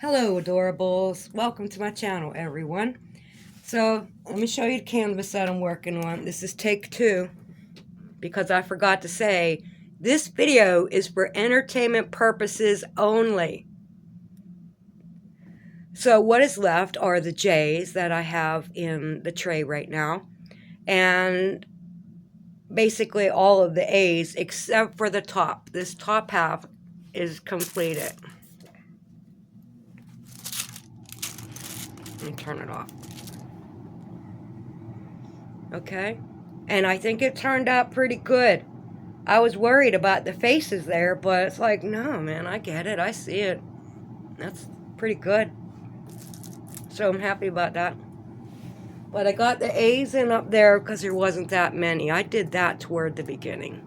Hello adorables, welcome to my channel everyone. So let me show you the canvas that I'm working on. This is take 2 because I forgot to say this video is for entertainment purposes only. So what is left are the J's that I have in the tray right now, and basically all of the A's except for the top. This top half is completed. Let me turn it off. Okay, and I think it turned out pretty good. I was worried about the faces there, but it's like, no, man, I get it. I see it. That's pretty good. So I'm happy about that. But I got the A's in up there because there wasn't that many. I did that toward the beginning.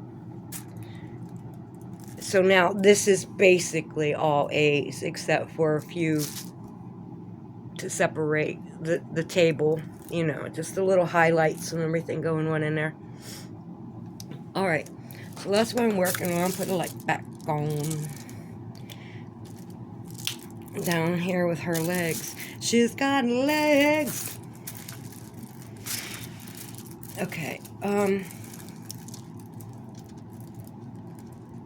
So now this is basically all A's except for a few to separate the table. You know, just the little highlights and everything going on in there. All right. So that's what I'm working on. Put the light back on. Down here with her legs. She's got legs. Okay.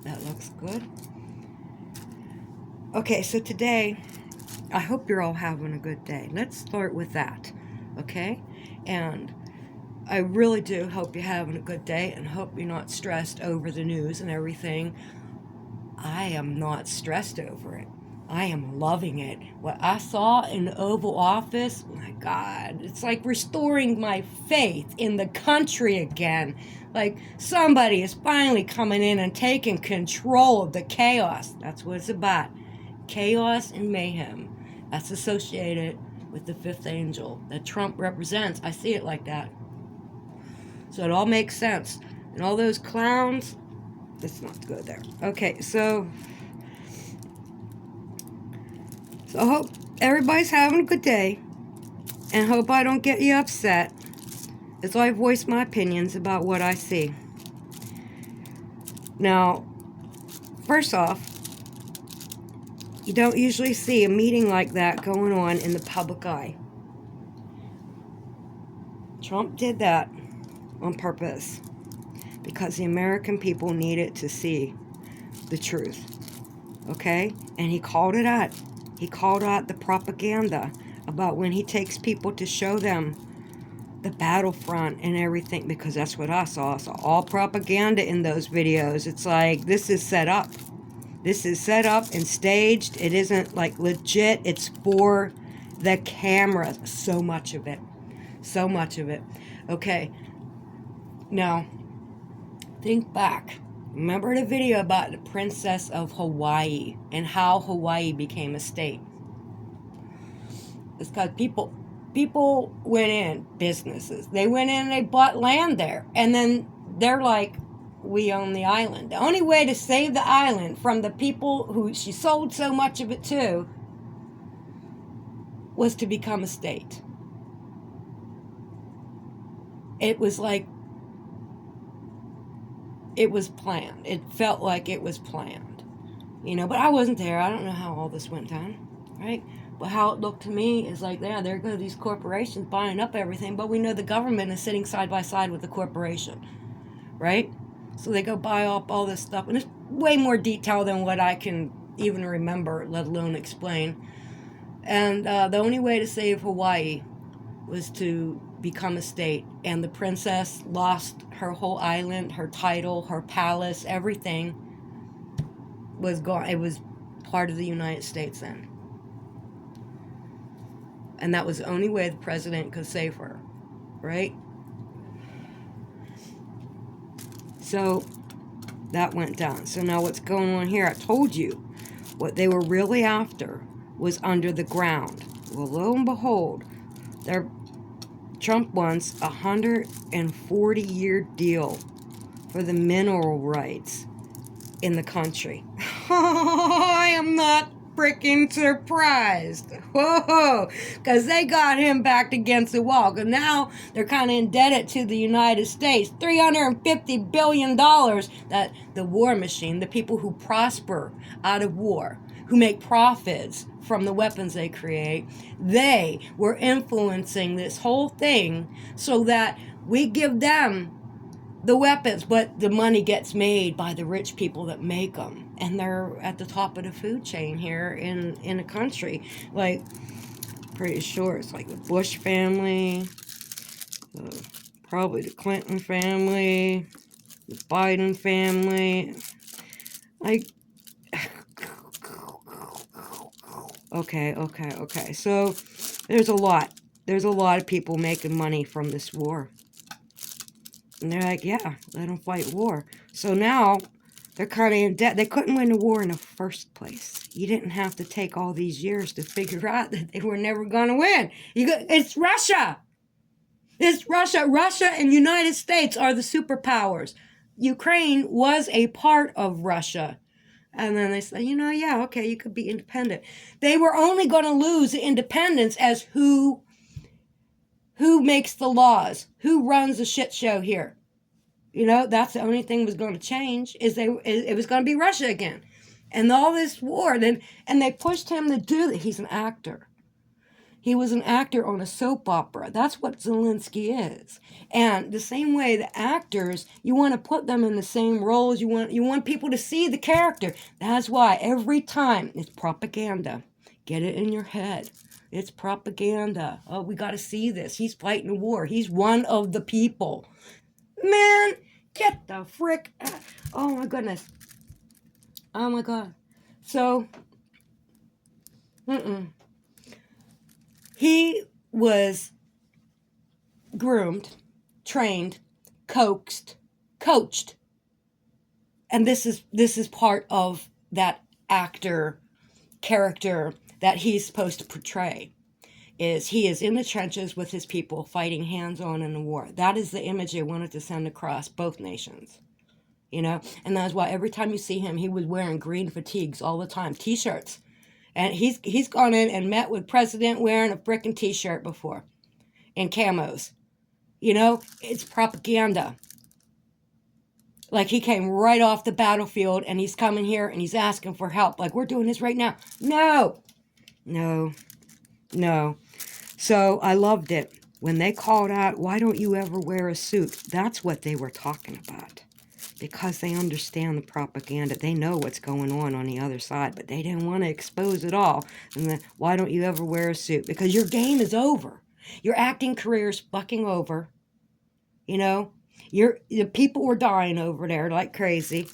That looks good. Okay, so today, I hope you're all having a good day. Let's start with that. Okay? And I really do hope you're having a good day and hope you're not stressed over the news and everything. I am not stressed over it. I am loving it. What I saw in the Oval Office, my God, it's like restoring my faith in the country again. Like somebody is finally coming in and taking control of the chaos. That's what it's about. Chaos and mayhem. That's associated with the fifth angel that Trump represents. I see it like that. So it all makes sense. And all those clowns, let's not go there. Okay, so I hope everybody's having a good day. And hope I don't get you upset as I voice my opinions about what I see. Now, first off, you don't usually see a meeting like that going on in the public eye. Trump did that on purpose because the American people needed to see the truth. Okay? And he called it out. He called out the propaganda about when he takes people to show them the battlefront and everything, because that's what I saw. I saw all propaganda in those videos. It's like, this is set up. This is set up and staged. It isn't like legit. It's for the camera. So much of it. So much of it. Okay. Now, think back. Remember the video about the Princess of Hawaii and how Hawaii became a state? It's because people went in, businesses. They went in and they bought land there. And then they're like, we own the island. The only way to save the island from the people who she sold so much of it to was to become a state. It was like, it was planned. It felt like it was planned. You know, but I wasn't there. I don't know how all this went down, right? But how it looked to me is like, yeah, there go these corporations buying up everything, but we know the government is sitting side by side with the corporation, right? So they go buy up all this stuff, and it's way more detail than what I can even remember, let alone explain. And the only way to save Hawaii was to become a state, and the princess lost her whole island, her title, her palace, everything was gone. It was part of the United States then. And that was the only way the president could save her, right? So that went down. So now what's going on here? I told you what they were really after was under the ground. Well, lo and behold, Trump wants a 140-year deal for the mineral rights in the country. I am not freaking surprised. Whoa, because they got him backed against the wall. Because now they're kind of indebted to the United States. $350 billion that the war machine, the people who prosper out of war, who make profits from the weapons they create, they were influencing this whole thing so that we give them the weapons, but the money gets made by the rich people that make them, and they're at the top of the food chain here in the country. Like, pretty sure it's like the Bush family, probably the Clinton family, the Biden family. Like, okay. So there's a lot of people making money from this war. And they're like, yeah, let them fight war. So now they're kind of in debt. They couldn't win the war in the first place. You didn't have to take all these years to figure out that they were never going to win. It's Russia. It's Russia. Russia and United States are the superpowers. Ukraine was a part of Russia. And then they said, yeah, okay, you could be independent. They were only going to lose independence as who makes the laws, who runs the shit show here. That's the only thing was going to change, it was going to be Russia again. And all this war, and they pushed him to do that. He's an actor. He was an actor on a soap opera. That's what Zelenskyy is. And the same way the actors, you want to put them in the same roles. You want people to see the character. That's why every time it's propaganda. Get it in your head. It's propaganda. Oh, we got to see this. He's fighting a war. He's one of the people. Man, get the frick out. Oh my goodness. Oh my God. So, he was groomed, trained, coached, and this is part of that actor character that he's supposed to portray. Is he is in the trenches with his people fighting hands-on in the war. That is the image they wanted to send across both nations. And that's why every time you see him, he was wearing green fatigues all the time, t-shirts. And he's gone in and met with president wearing a frickin' t-shirt before. And camos. It's propaganda. Like, he came right off the battlefield and he's coming here and he's asking for help. Like, we're doing this right now. No. So I loved it. When they called out, why don't you ever wear a suit? That's what they were talking about. Because they understand the propaganda. They know what's going on the other side, but they didn't want to expose it all. And then, why don't you ever wear a suit? Because your game is over. Your acting career is fucking over. The people were dying over there like crazy.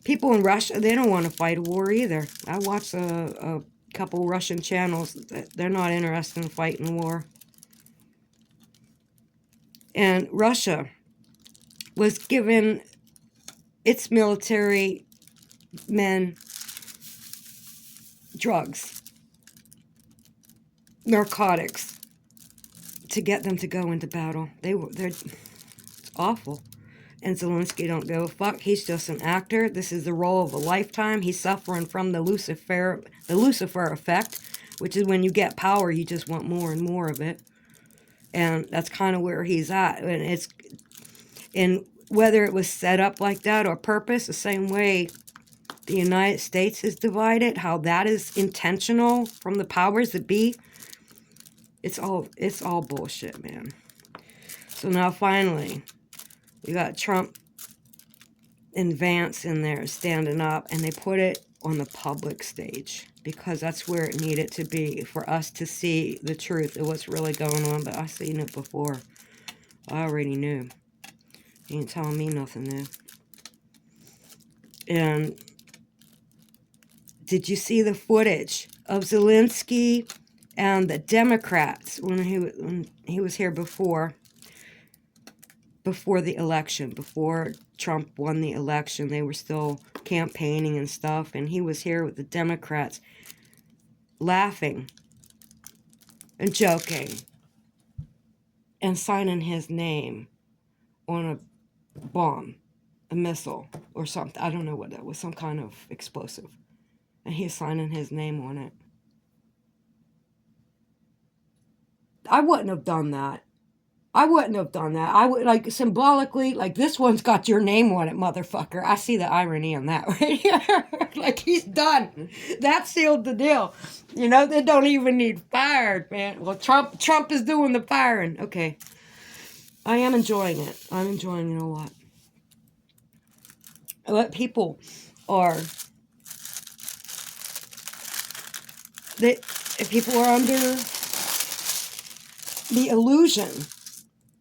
People in Russia, they don't want to fight a war either. I watched a couple Russian channels. They're not interested in fighting a war. And Russia was given its military men drugs, narcotics, to get them to go into battle. It's awful. And Zelenskyy don't give a fuck. He's just an actor. This is the role of a lifetime. He's suffering from the Lucifer effect, which is when you get power, you just want more and more of it. And that's kind of where he's at. And whether it was set up like that or purpose, the same way the United States is divided, how that is intentional from the powers that be, it's all bullshit, man. So now finally, we got Trump and Vance in there standing up, and they put it on the public stage because that's where it needed to be for us to see the truth of what's really going on. But I've seen it before. I already knew. He ain't telling me nothing new. And did you see the footage of Zelenskyy and the Democrats when he was here before the election, before Trump won the election? They were still campaigning and stuff, and he was here with the Democrats laughing and joking and signing his name on a bomb, a missile or something. I don't know what that was, some kind of explosive. And he's signing his name on it. I wouldn't have done that. I wouldn't have done that. I would, like, symbolically, like, this one's got your name on it, motherfucker. I see the irony in that right here. Like, he's done. That sealed the deal. You know, they don't even need fired, man. Well, Trump is doing the firing. Okay. I am enjoying it. I'm enjoying it a lot. What people are, people are under the illusion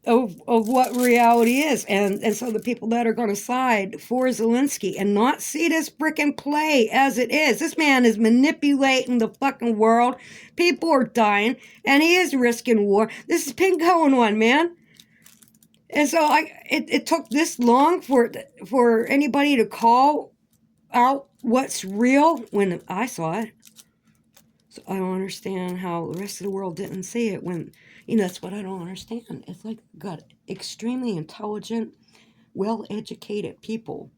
of what reality is. And so the people that are going to side for Zelenskyy and not see this freaking play as it is. This man is manipulating the fucking world. People are dying, and he is risking war. This has been going on, man. And so it took this long for anybody to call out what's real when I saw it. So I don't understand how the rest of the world didn't see it when, that's what I don't understand. It's like got extremely intelligent, well-educated people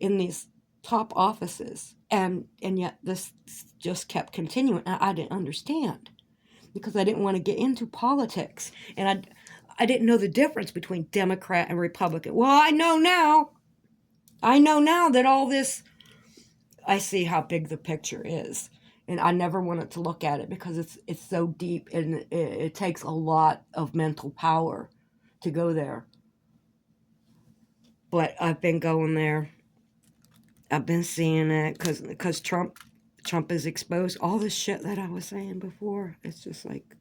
in these top offices, and yet this just kept continuing. And I didn't understand because I didn't want to get into politics, and I didn't know the difference between Democrat and Republican. Well, I know now. I know now that all this, I see how big the picture is. And I never wanted to look at it because it's so deep, and it takes a lot of mental power to go there. But I've been going there. I've been seeing it because Trump has exposed all the shit that I was saying before. It's just like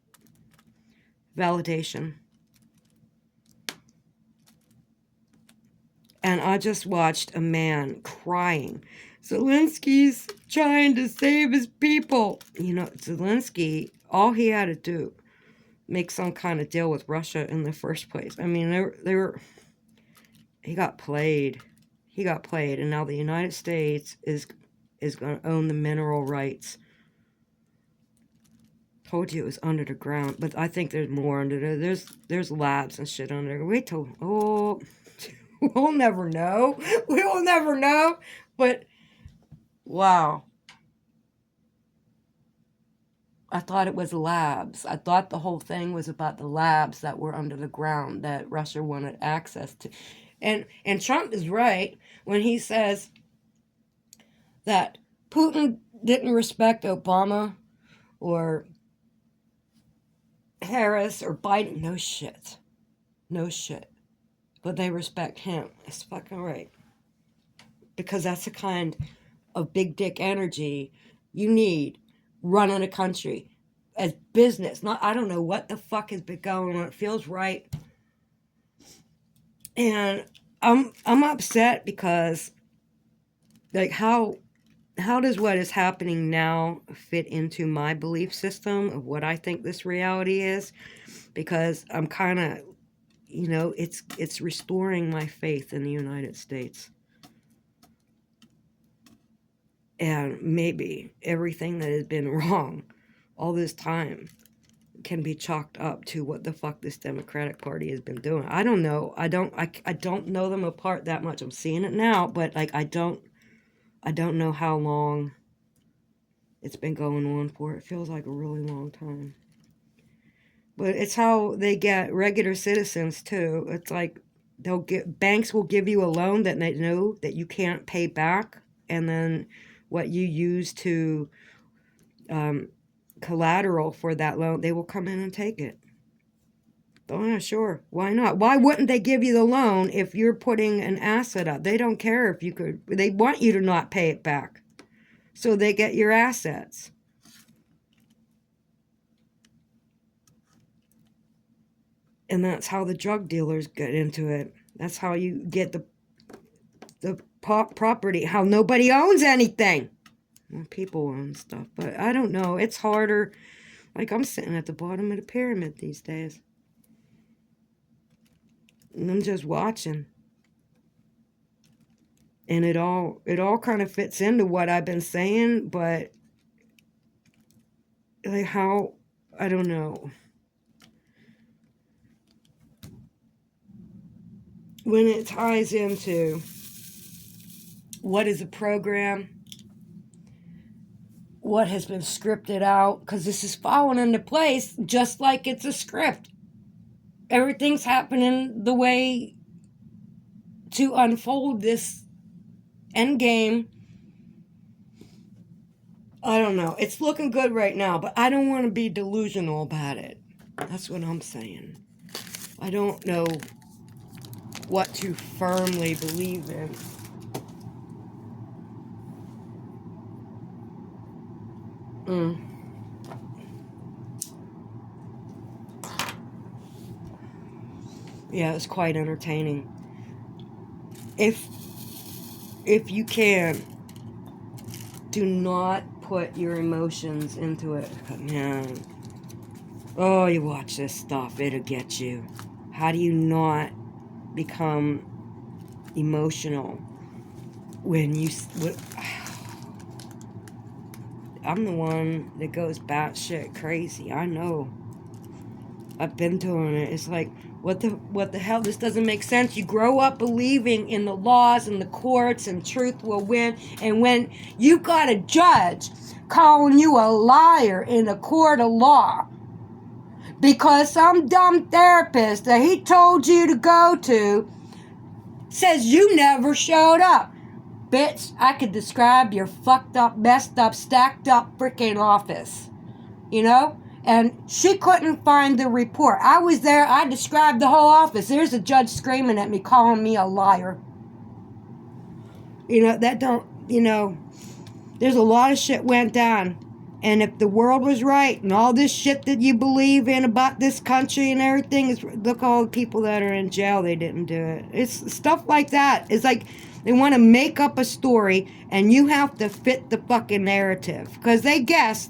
validation. And I just watched a man crying. Zelenskyy's trying to save his people. Zelenskyy, all he had to do, make some kind of deal with Russia in the first place. I mean, he got played. He got played, and now the United States is going to own the mineral rights. Told you it was under the ground, but I think there's more under there. There's labs and shit under there. Wait till, we'll never know. We will never know. But, wow. I thought it was labs. I thought the whole thing was about the labs that were under the ground that Russia wanted access to. And Trump is right when he says that Putin didn't respect Obama or Harris or Biden. No shit. No shit. But they respect him. It's fucking right. Because that's the kind of big dick energy you need running a country as business. I don't know what the fuck has been going on. It feels right. And I'm upset because, like, how does what is happening now fit into my belief system of what I think this reality is? Because I'm kind of, it's restoring my faith in the United States. And maybe everything that has been wrong all this time can be chalked up to what the fuck this Democratic Party has been doing. I don't know. I don't know them apart that much. I'm seeing it now, but like I don't know how long it's been going on for. It feels like a really long time. But it's how they get regular citizens too. It's like banks will give you a loan that they know that you can't pay back, and then what you use to collateral for that loan, they will come in and take it. Oh, yeah, sure. Why not? Why wouldn't they give you the loan if you're putting an asset up? They don't care if you could. They want you to not pay it back. So they get your assets. And that's how the drug dealers get into it. That's how you get the property. How nobody owns anything. Well, people own stuff, but I don't know. It's harder. Like, I'm sitting at the bottom of the pyramid these days. And I'm just watching. And it all kind of fits into what I've been saying, but like how, I don't know. When it ties into what is a program, what has been scripted out, because this is falling into place just like it's a script. everything's happening the way to unfold this end game. I don't know. It's looking good right now, but I don't want to be delusional about it. That's what I'm saying. I don't know what to firmly believe in. Yeah, it's quite entertaining. If you can, do not put your emotions into it. Man, oh, you watch this stuff, it'll get you. How do you not become emotional when you... I'm the one that goes batshit crazy. I know. I've been doing it. It's like, what the hell? This doesn't make sense. You grow up believing in the laws and the courts and truth will win. And when you got a judge calling you a liar in a court of law because some dumb therapist that he told you to go to says you never showed up. Bitch, I could describe your fucked up, messed up, stacked up freaking office. You know? And she couldn't find the report. I was there. I described the whole office. There's a judge screaming at me, calling me a liar. You know, that don't, you know, there's a lot of shit went down. And if the world was right and all this shit that you believe in about this country and everything, is look all the people that are in jail, they didn't do it. It's stuff like that. It's like they want to make up a story and you have to fit the fucking narrative. Because they guess,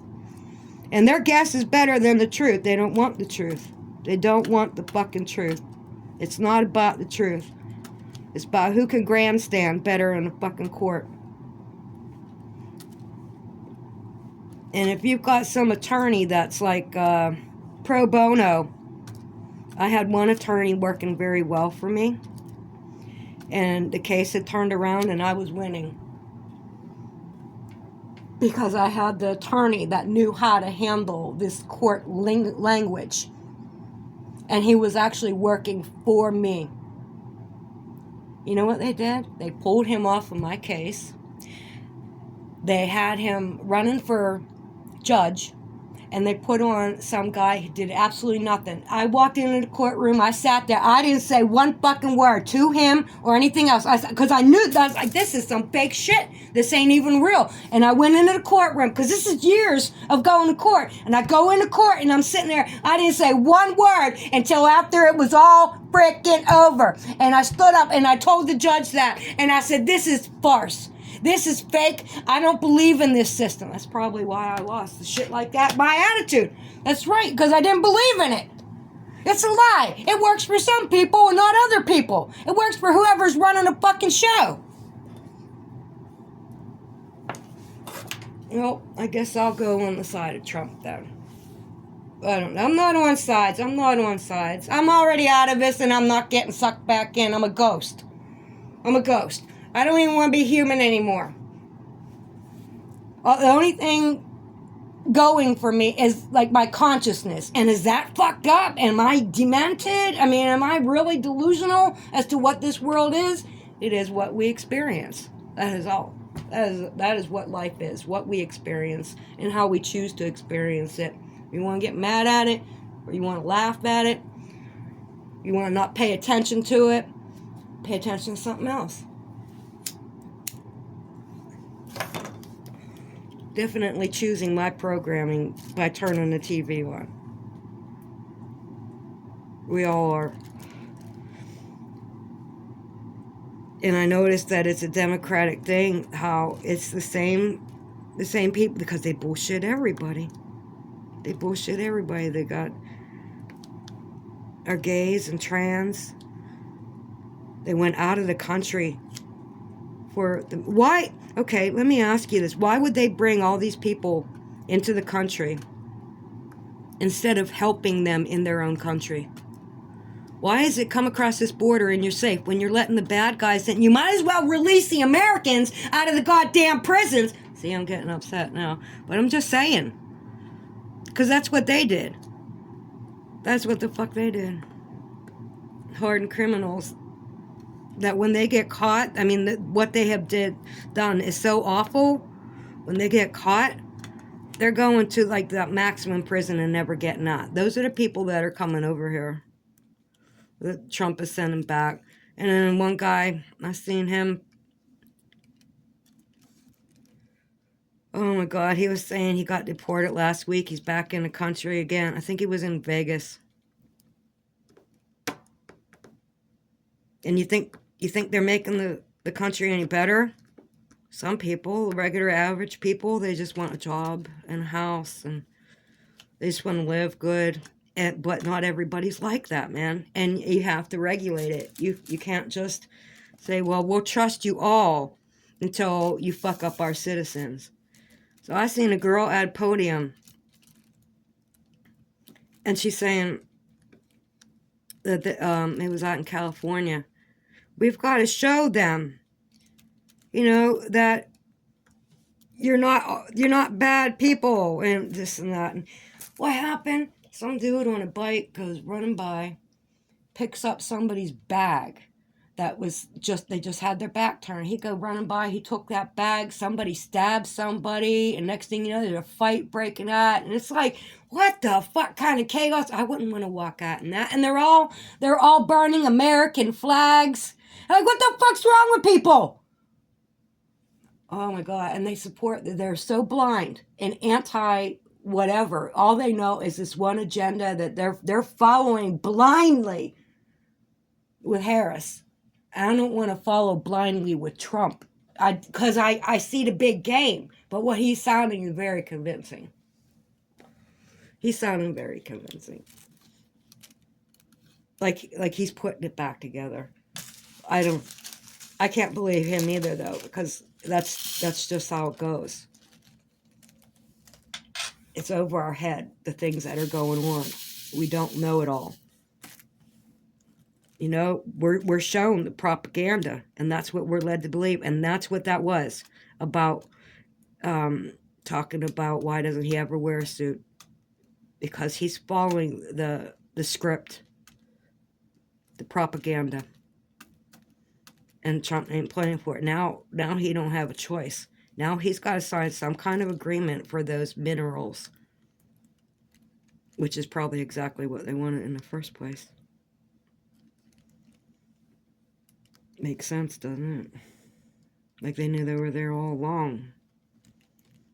and their guess is better than the truth. They don't want the truth. They don't want the fucking truth. It's not about the truth. It's about who can grandstand better in a fucking court. And if you've got some attorney that's like pro bono, I had one attorney working very well for me. And the case had turned around and I was winning. Because I had the attorney that knew how to handle this court language. And he was actually working for me. You know what they did? They pulled him off of my case. They had him running for judge, and they put on some guy who did absolutely nothing. I walked into the courtroom, I sat there, I didn't say one fucking word to him or anything else, because I knew that I was like, this is some fake shit, this ain't even real. And I went into the courtroom, because this is years of going to court, and I go into court, and I'm sitting there, I didn't say one word until after it was all freaking over. And I stood up, and I told the judge that, and I said, this is farce. This is fake. I don't believe in this system. That's probably why I lost. The shit like that. My attitude. That's right, because I didn't believe in it. It's a lie. It works for some people and not other people. It works for whoever's running a fucking show. Well, I guess I'll go on the side of Trump then. I don't know. I'm not on sides. I'm already out of this and I'm not getting sucked back in. I'm a ghost. I don't even want to be human anymore. The only thing going for me is like my consciousness. And is that fucked up? Am I demented? I mean, am I really delusional as to what this world is? It is what we experience. That is all. That is what life is, what we experience and how we choose to experience it. You want to get mad at it, or you want to laugh at it, you want to not pay attention to it, pay attention to something else. Definitely choosing my programming by turning the TV on. We all are. And I noticed that it's a Democratic thing, how it's the same people, because they bullshit everybody. They got our gays and trans. They went out of the country for the, why? Okay, let me ask you this. Why would they bring all these people into the country instead of helping them in their own country? Why is it come across this border and you're safe when you're letting the bad guys in? You might as well release the Americans out of the goddamn prisons. See, I'm getting upset now. But I'm just saying. Because that's what they did. That's what the fuck they did. hardened criminals that when they get caught, I mean, what they have done is so awful. When they get caught, they're going to like that maximum prison and never getting out. Those are the people that are coming over here that Trump is sending back. And then one guy, I seen him. Oh my God, he was saying he got deported last week. He's back in the country again. I think he was in Vegas. And you think they're making the country any better? Some people, regular average people, they just want a job and a house and they just want to live good. But not everybody's like that, man. And you have to regulate it. You can't just say, well, we'll trust you all until you fuck up our citizens. So I seen a girl at a podium and she's saying that it was out in California. We've got to show them, that you're not bad people and this and that. And what happened? Some dude on a bike goes running by, picks up somebody's bag they just had their back turned. He go running by, he took that bag, somebody stabbed somebody, and next thing you know, there's a fight breaking out, and it's like, what the fuck kind of chaos? I wouldn't want to walk out in that. And they're all burning American flags. Like, what the fuck's wrong with people? Oh my God. And they're so blind and anti whatever. All they know is this one agenda that they're following blindly with Harris. I don't want to follow blindly with Trump because I see the big game, but what he's sounding is very convincing. He's sounding very convincing. Like he's putting it back together. I can't believe him either though, because that's just how it goes. It's over our head, the things that are going on. We don't know it all. We're shown the propaganda, and that's what we're led to believe, and that's what that was about, talking about why doesn't he ever wear a suit? Because he's following the script, the propaganda, and Trump ain't playing for it. Now he don't have a choice. Now he's got to sign some kind of agreement for those minerals, which is probably exactly what they wanted in the first place. Makes sense, doesn't it? Like they knew they were there all along.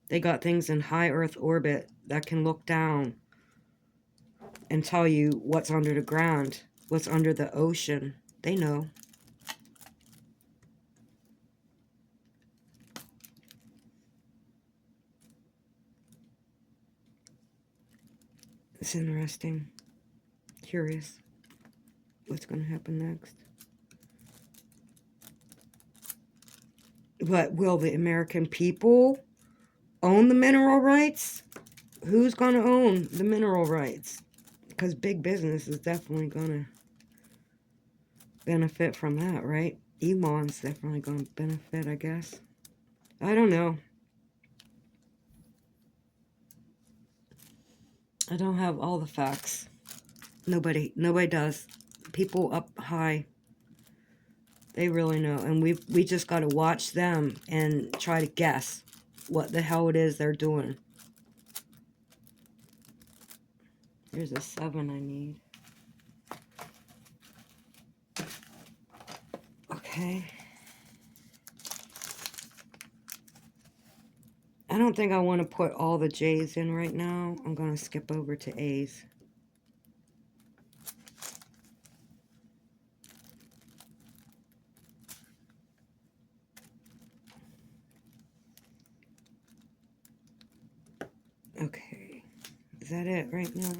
They got things in high Earth orbit that can look down and tell you what's under the ground, what's under the ocean. They know. It's interesting. Curious. What's going to happen next? But will the American people own the mineral rights? Who's going to own the mineral rights? Because big business is definitely going to benefit from that, right? Elon's definitely going to benefit, I guess. I don't know. I don't have all the facts. Nobody does. People up high, they really know. And we just got to watch them and try to guess what the hell it is they're doing. Here's a 7 I need. Okay. I don't think I want to put all the J's in right now. I'm going to skip over to A's. Okay. Is that it right now?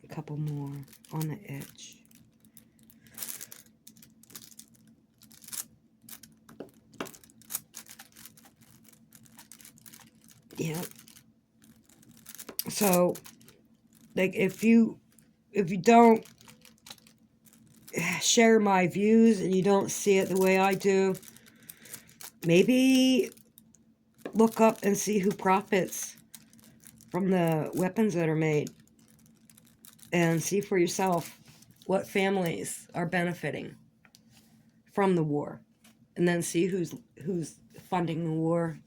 A couple more on the edge. Yep. So, like, if you don't share my views and you don't see it the way I do, maybe look up and see who profits from the weapons that are made and see for yourself what families are benefiting from the war, and then see who's funding the war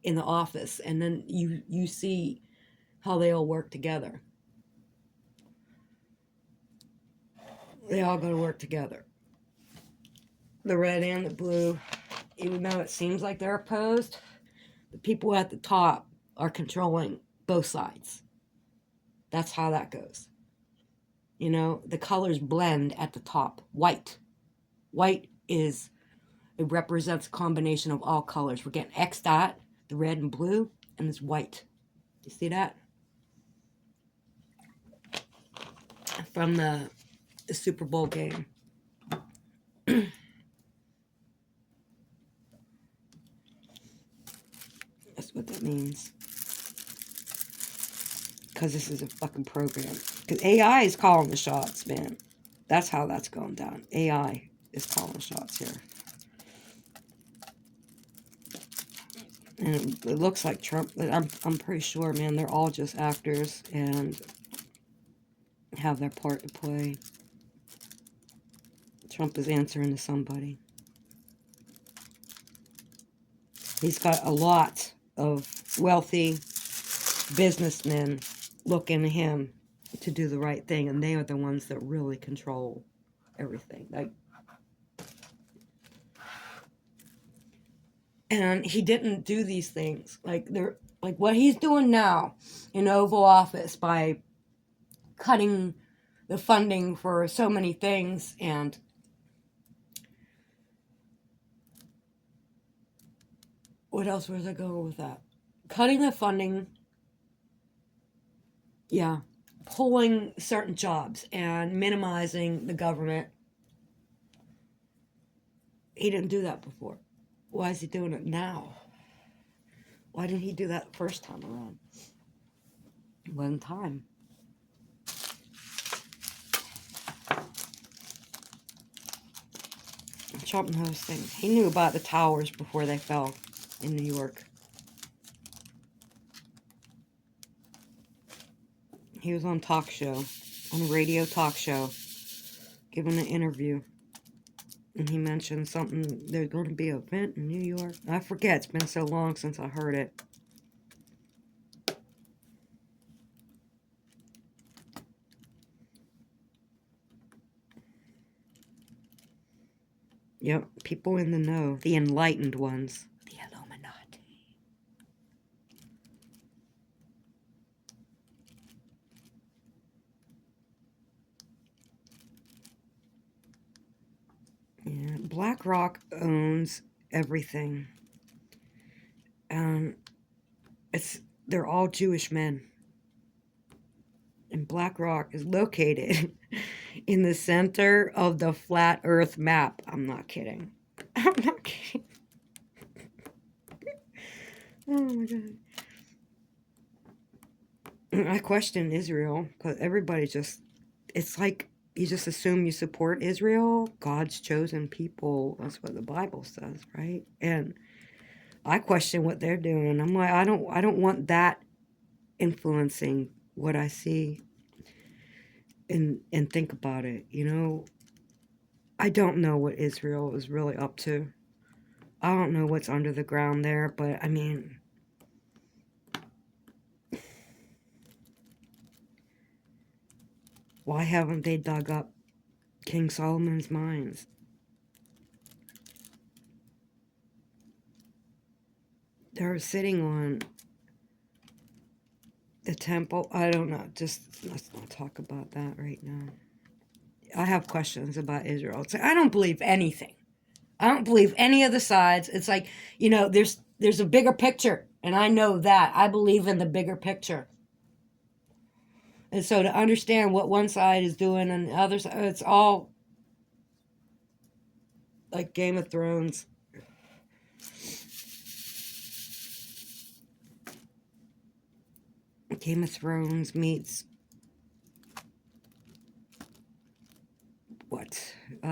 in the office, and then you see how they all work together. They all go to work together. The red and the blue, even though it seems like they're opposed, the people at the top are controlling both sides. That's how that goes. You know, the colors blend at the top. White. White is, it represents a combination of all colors. We're getting X dot, the red and blue, and it's white. You see that? From the Super Bowl game. That's what that means. Because this is a fucking program. Because AI is calling the shots, man. That's how that's going down. AI is calling the shots here. And it looks like Trump, I'm pretty sure, man, they're all just actors and have their part to play. Trump is answering to somebody. He's got a lot of wealthy businessmen looking to him to do the right thing, and they are the ones that really control everything. Like, and he didn't do these things like they're like what he's doing now in Oval Office by cutting the funding for so many things. And what else was I going with that? Cutting the funding, yeah, pulling certain jobs and minimizing the government. He didn't do that before. Why is he doing it now? Why didn't he do that the first time around? It wasn't time. Trump knows things. He knew about the towers before they fell in New York. He was on talk show, on a radio talk show, giving an interview. And he mentioned something, there's going to be an event in New York. I forget, it's been so long since I heard it. Yep, people in the know, the enlightened ones. The Illuminati. Yeah, BlackRock owns everything. They're all Jewish men. And BlackRock is located in the center of the flat Earth map. I'm not kidding. I'm not kidding. Oh my God. I question Israel because everybody just, it's like you just assume you support Israel, God's chosen people. That's what the Bible says, right? And I question what they're doing. I'm like, I don't want that influencing what I see and think about it. You know, I don't know what Israel is really up to. I don't know what's under the ground there, but I mean, why haven't they dug up King Solomon's mines? They're sitting on the temple. I don't know. Just let's not talk about that right now. I have questions about Israel. It's like, I don't believe anything. I don't believe any of the sides. It's like, you know, there's a bigger picture, and I know that. I believe in the bigger picture. And so to understand what one side is doing and the other side, it's all like Game of Thrones. Game of Thrones meets what? I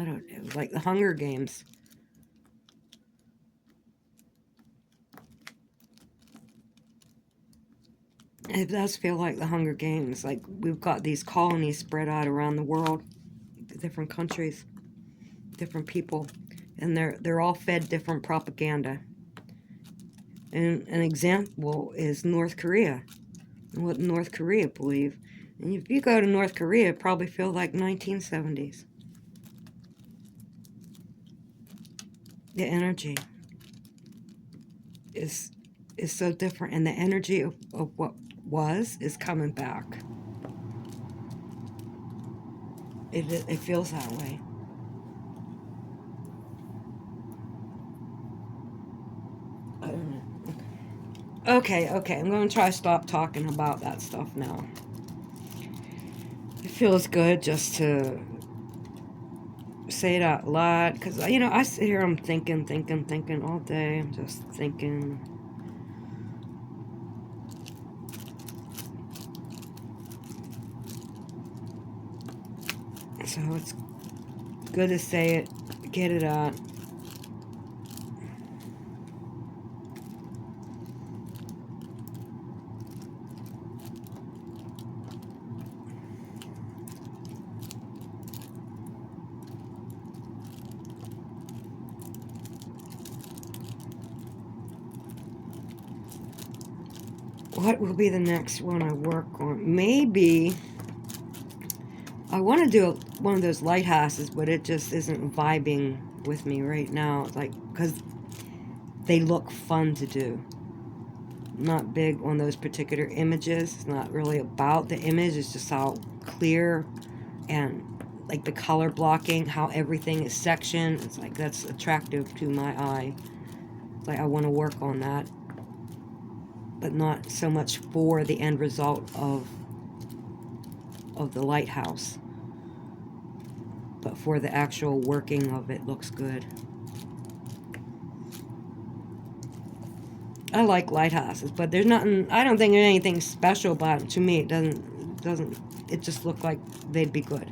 don't know, like the Hunger Games. It does feel like the Hunger Games. Like we've got these colonies spread out around the world, different countries, different people, and they're all fed different propaganda. And an example is North Korea, and what North Korea believe. And if you go to North Korea, it probably feel like 1970s. The energy is so different, and the energy of what was is coming back. It feels that way. I don't know. Okay, I'm going to try to stop talking about that stuff now. It feels good just to say it out loud, because, you know, I sit here, I'm thinking all day. I'm just thinking. So it's good to say it, get it out. What will be the next one I work on? Maybe I want to do one of those lighthouses, but it just isn't vibing with me right now. Like, because they look fun to do. I'm not big on those particular images. It's not really about the image. It's just how clear and like the color blocking, how everything is sectioned. It's like that's attractive to my eye. It's like I want to work on that, but not so much for the end result of the lighthouse, but for the actual working of it. Looks good. I like lighthouses, but there's nothing, I don't think there's anything special about it. To me, it just looked like they'd be good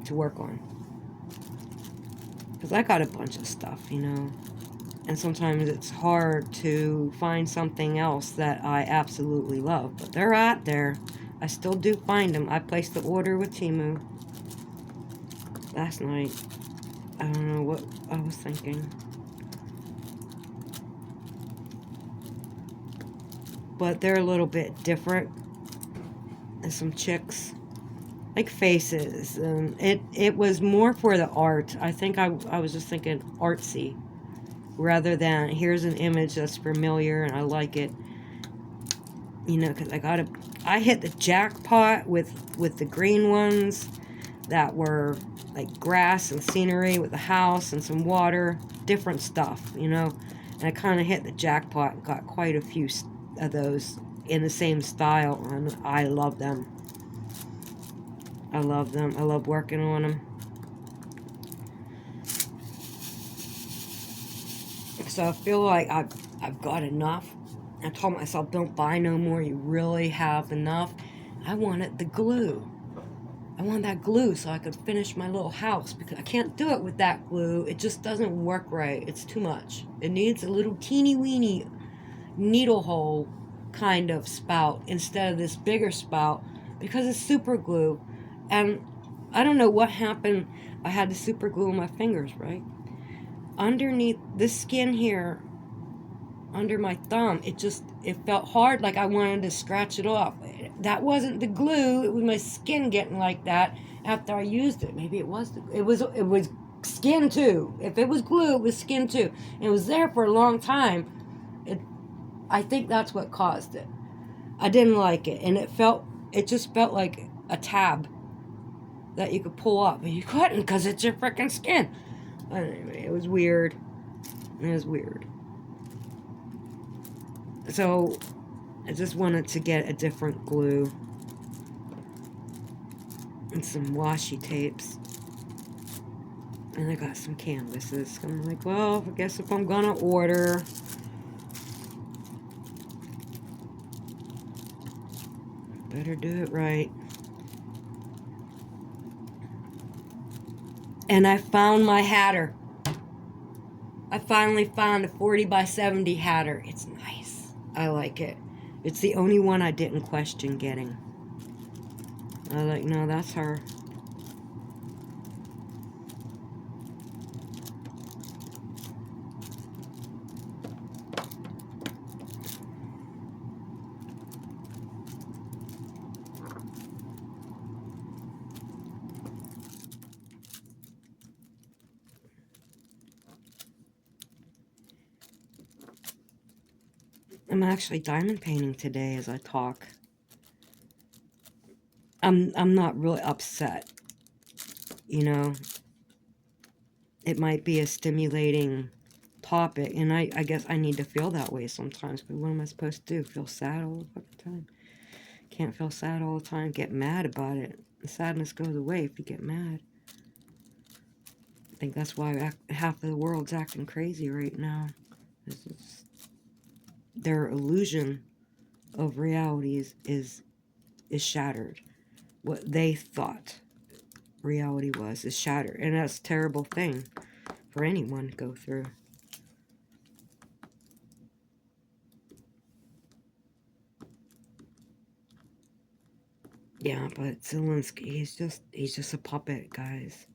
to work on. Because I got a bunch of stuff, you know, and sometimes it's hard to find something else that I absolutely love, but they're out there. I still do find them. I placed the order with Temu last night. I don't know what I was thinking. But they're a little bit different. And some chicks. Like faces. It was more for the art. I think I was just thinking artsy. Rather than here's an image that's familiar and I like it. You know, because I hit the jackpot with the green ones that were like grass and scenery with the house and some water, different stuff, you know. And I kind of hit the jackpot and got quite a few of those in the same style, and I love them. I love them. I love working on them. So I feel like I've got enough. I told myself, don't buy no more. You really have enough. I wanted the glue. I want that glue so I could finish my little house, because I can't do it with that glue. It just doesn't work right. It's too much. It needs a little teeny weeny needle hole kind of spout instead of this bigger spout, because it's super glue. And I don't know what happened. I had the super glue on my fingers, right? Underneath the skin here, under my thumb, it felt hard, like I wanted to scratch it off. That wasn't the glue, it was my skin getting like that after I used it. Maybe it was skin too. If it was glue, it was skin too. And it was there for a long time. I think that's what caused it. I didn't like it, and it just felt like a tab that you could pull up, but you couldn't because it's your freaking skin. Anyway, it was weird. So I just wanted to get a different glue and some washi tapes. And I got some canvases. I'm like, well, I guess if I'm gonna order, better do it right. And I found my hatter. I finally found a 40 by 70 hatter. It's nice. I like it. It's the only one I didn't question getting. I was like, no, that's her. I'm actually diamond painting today as I talk. I'm not really upset, you know. It might be a stimulating topic, and I guess I need to feel that way sometimes, but what am I supposed to do? Feel sad all the fucking time? Can't feel sad all the time. Get mad about it. The sadness goes away if you get mad. I think that's why half of the world's acting crazy right now. It's their illusion of reality is shattered. What they thought reality was is shattered, and that's a terrible thing for anyone to go through. Yeah, but Zelenskyy, he's just a puppet, guys.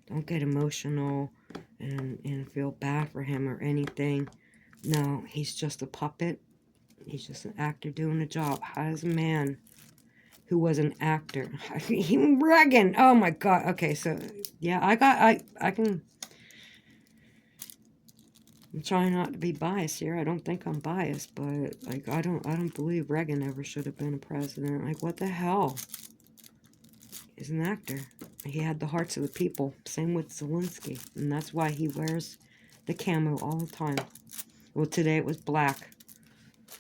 Don't get emotional and feel bad for him or anything. No, he's just a puppet. He's just an actor doing a job. How does a man who was an actor, Reagan? Oh my God. Okay, so yeah, I can. I'm trying not to be biased here. I don't think I'm biased, but like I don't believe Reagan ever should have been a president. Like what the hell? He's an actor. He had the hearts of the people. Same with Zelenskyy, and that's why he wears the camo all the time. Well, today it was black.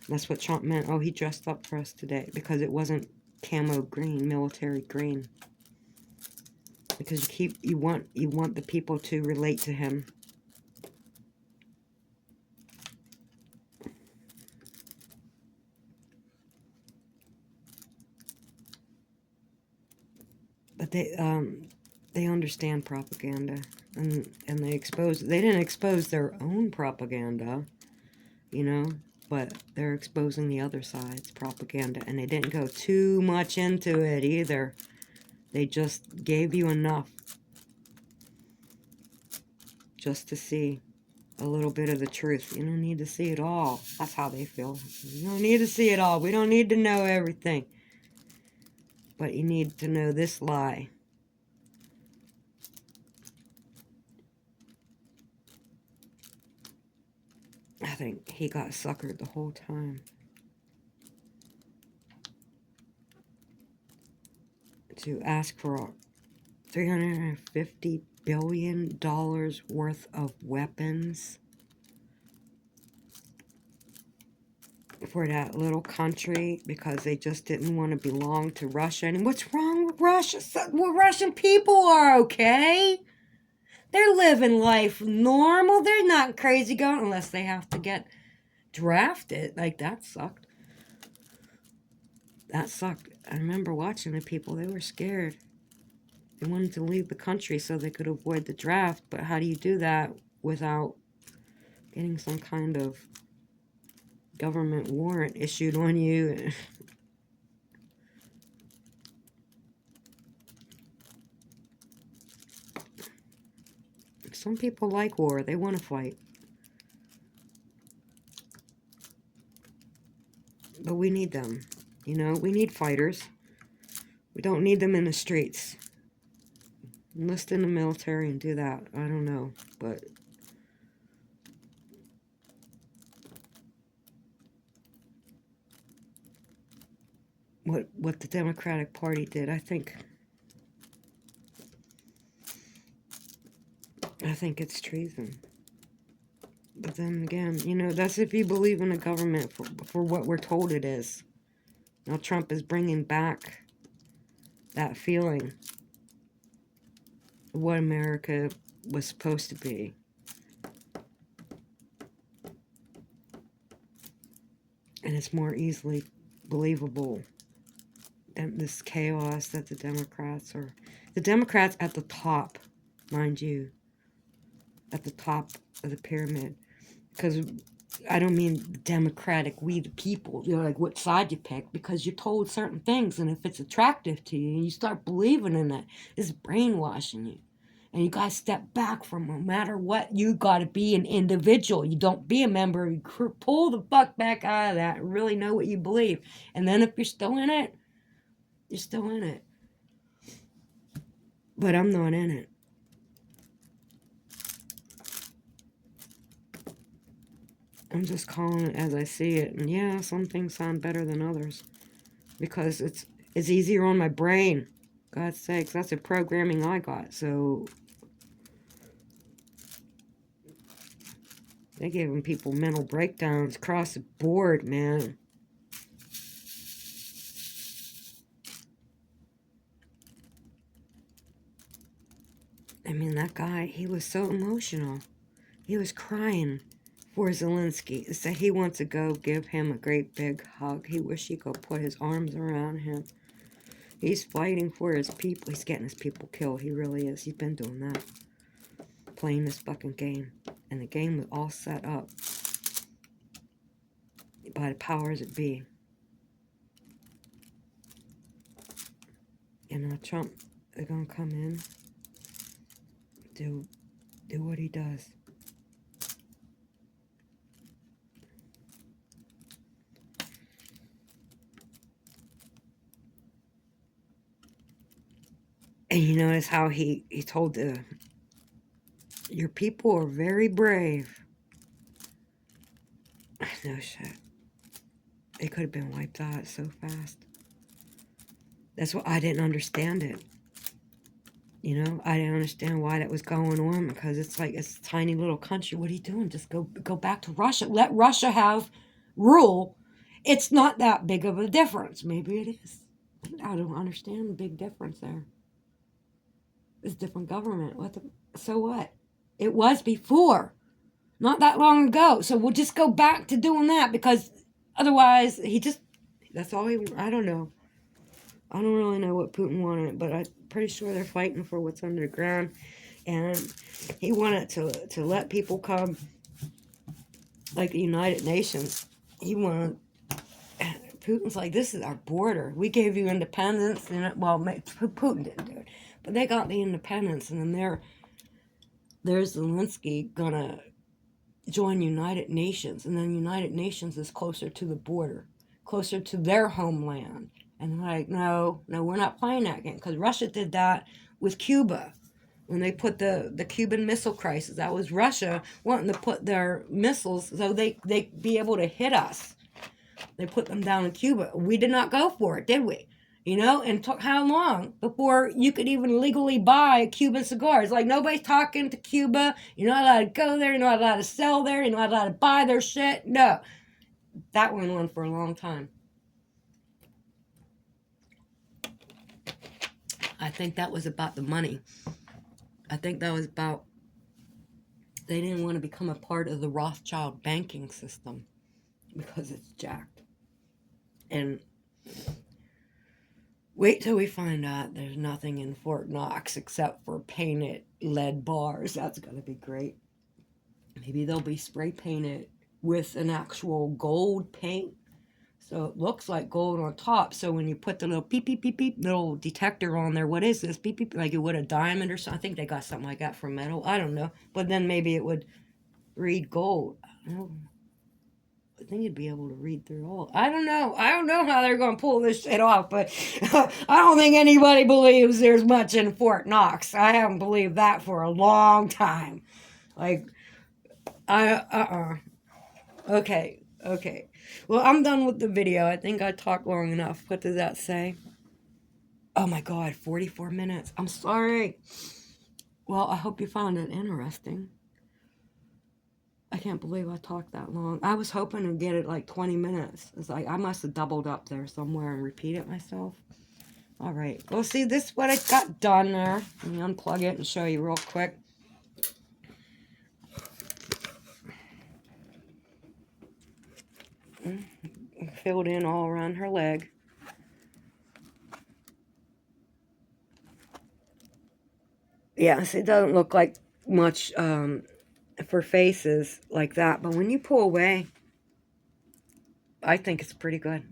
That's what Trump meant. Oh, he dressed up for us today because it wasn't camo green, military green. Because you want the people to relate to him. But they understand propaganda, and they didn't expose their own propaganda, you know, but they're exposing the other side's propaganda, and they didn't go too much into it either. They just gave you enough just to see a little bit of the truth. You don't need to see it all. That's how they feel. You don't need to see it all. We don't need to know everything. But you need to know this lie. I think he got suckered the whole time. To ask for $350 billion worth of weapons for that little country because they just didn't want to belong to Russia. And what's wrong with Russia? Well, Russian people are okay. They're living life normal. They're not crazy going unless they have to get drafted. Like, that sucked. That sucked. I remember watching the people. They were scared. They wanted to leave the country so they could avoid the draft. But how do you do that without getting some kind of government warrant issued on you? Some people like war. They want to fight. But we need them. You know, we need fighters. We don't need them in the streets. Enlist in the military and do that. I don't know, but what the Democratic Party did, I think it's treason. But then again, you know, that's if you believe in a government for what we're told it is. Now Trump is bringing back that feeling of what America was supposed to be. And it's more easily believable than this chaos that the Democrats at the top, mind you, at the top of the pyramid. Because I don't mean democratic, we the people, you know, like what side you pick, because you're told certain things, and if it's attractive to you and you start believing in it, it's brainwashing you. And you got to step back from no matter what. You got to be an individual. You don't be a member. You pull the fuck back out of that and really know what you believe. And then if you're still in it, you're still in it. But I'm not in it. I'm just calling it as I see it. And yeah, some things sound better than others. Because it's easier on my brain. God's sakes, that's the programming I got. So they're giving people mental breakdowns across the board, man. I mean, that guy, he was so emotional. He was crying for Zelenskyy. He said he wants to go give him a great big hug. He wish he could put his arms around him. He's fighting for his people. He's getting his people killed. He really is. He's been doing that. Playing this fucking game. And the game was all set up by the powers that be. And Trump, they're gonna come in, do what he does. And you notice how he told your people are very brave. No shit. They could have been wiped out so fast. That's what I didn't understand it. You know, I didn't understand why that was going on, because it's like it's a tiny little country. What are you doing? Just go back to Russia. Let Russia have rule. It's not that big of a difference. Maybe it is. I don't understand the big difference there. It's a different government. So what? It was before. Not that long ago. So we'll just go back to doing that, because otherwise that's all I don't know. I don't really know what Putin wanted, but I'm pretty sure they're fighting for what's under the ground. And he wanted to let people come, like the United Nations. Putin's like, this is our border. We gave you independence. Well, Putin didn't do it, but they got the independence, and then there's Zelenskyy gonna join United Nations, and then United Nations is closer to the border, closer to their homeland. And they're like, no, we're not playing that game, because Russia did that with Cuba. When they put the Cuban Missile Crisis, that was Russia wanting to put their missiles so they be able to hit us. They put them down in Cuba. We did not go for it, did we? You know, and took how long before you could even legally buy Cuban cigars? Like, nobody's talking to Cuba. You're not allowed to go there. You're not allowed to sell there. You're not allowed to buy their shit. No. That went on for a long time. I think that was about the money. I think that was about, they didn't want to become a part of the Rothschild banking system because it's jacked. And wait till we find out there's nothing in Fort Knox except for painted lead bars. That's going to be great. Maybe they'll be spray painted with an actual gold paint, so it looks like gold on top. So when you put the little beep, beep, beep, beep little detector on there, what is this? Beep, beep, like it would a diamond or something. I think they got something like that for metal. I don't know. But then maybe it would read gold. I don't know. I think you'd be able to read through all. I don't know. I don't know how they're going to pull this shit off, but I don't think anybody believes there's much in Fort Knox. I haven't believed that for a long time. Like, Okay. Well, I'm done with the video. I think I talked long enough. What does that say? Oh my God, 44 minutes. I'm sorry. Well, I hope you found it interesting. I can't believe I talked that long. I was hoping to get it like 20 minutes. It's like I must have doubled up there somewhere and repeated myself. All right. Well, see, this is what I got done there. Let me unplug it and show you real quick. Filled in all around her leg. Yes, it doesn't look like much for faces like that. But when you pull away, I think it's pretty good.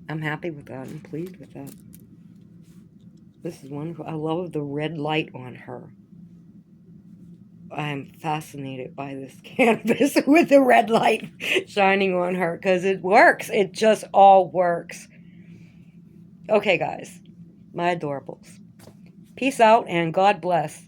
I'm happy with that. I'm pleased with that. This is wonderful. I love the red light on her. I'm fascinated by this canvas with the red light shining on her because it works. It just all works. Okay, guys, my adorables. Peace out and God bless.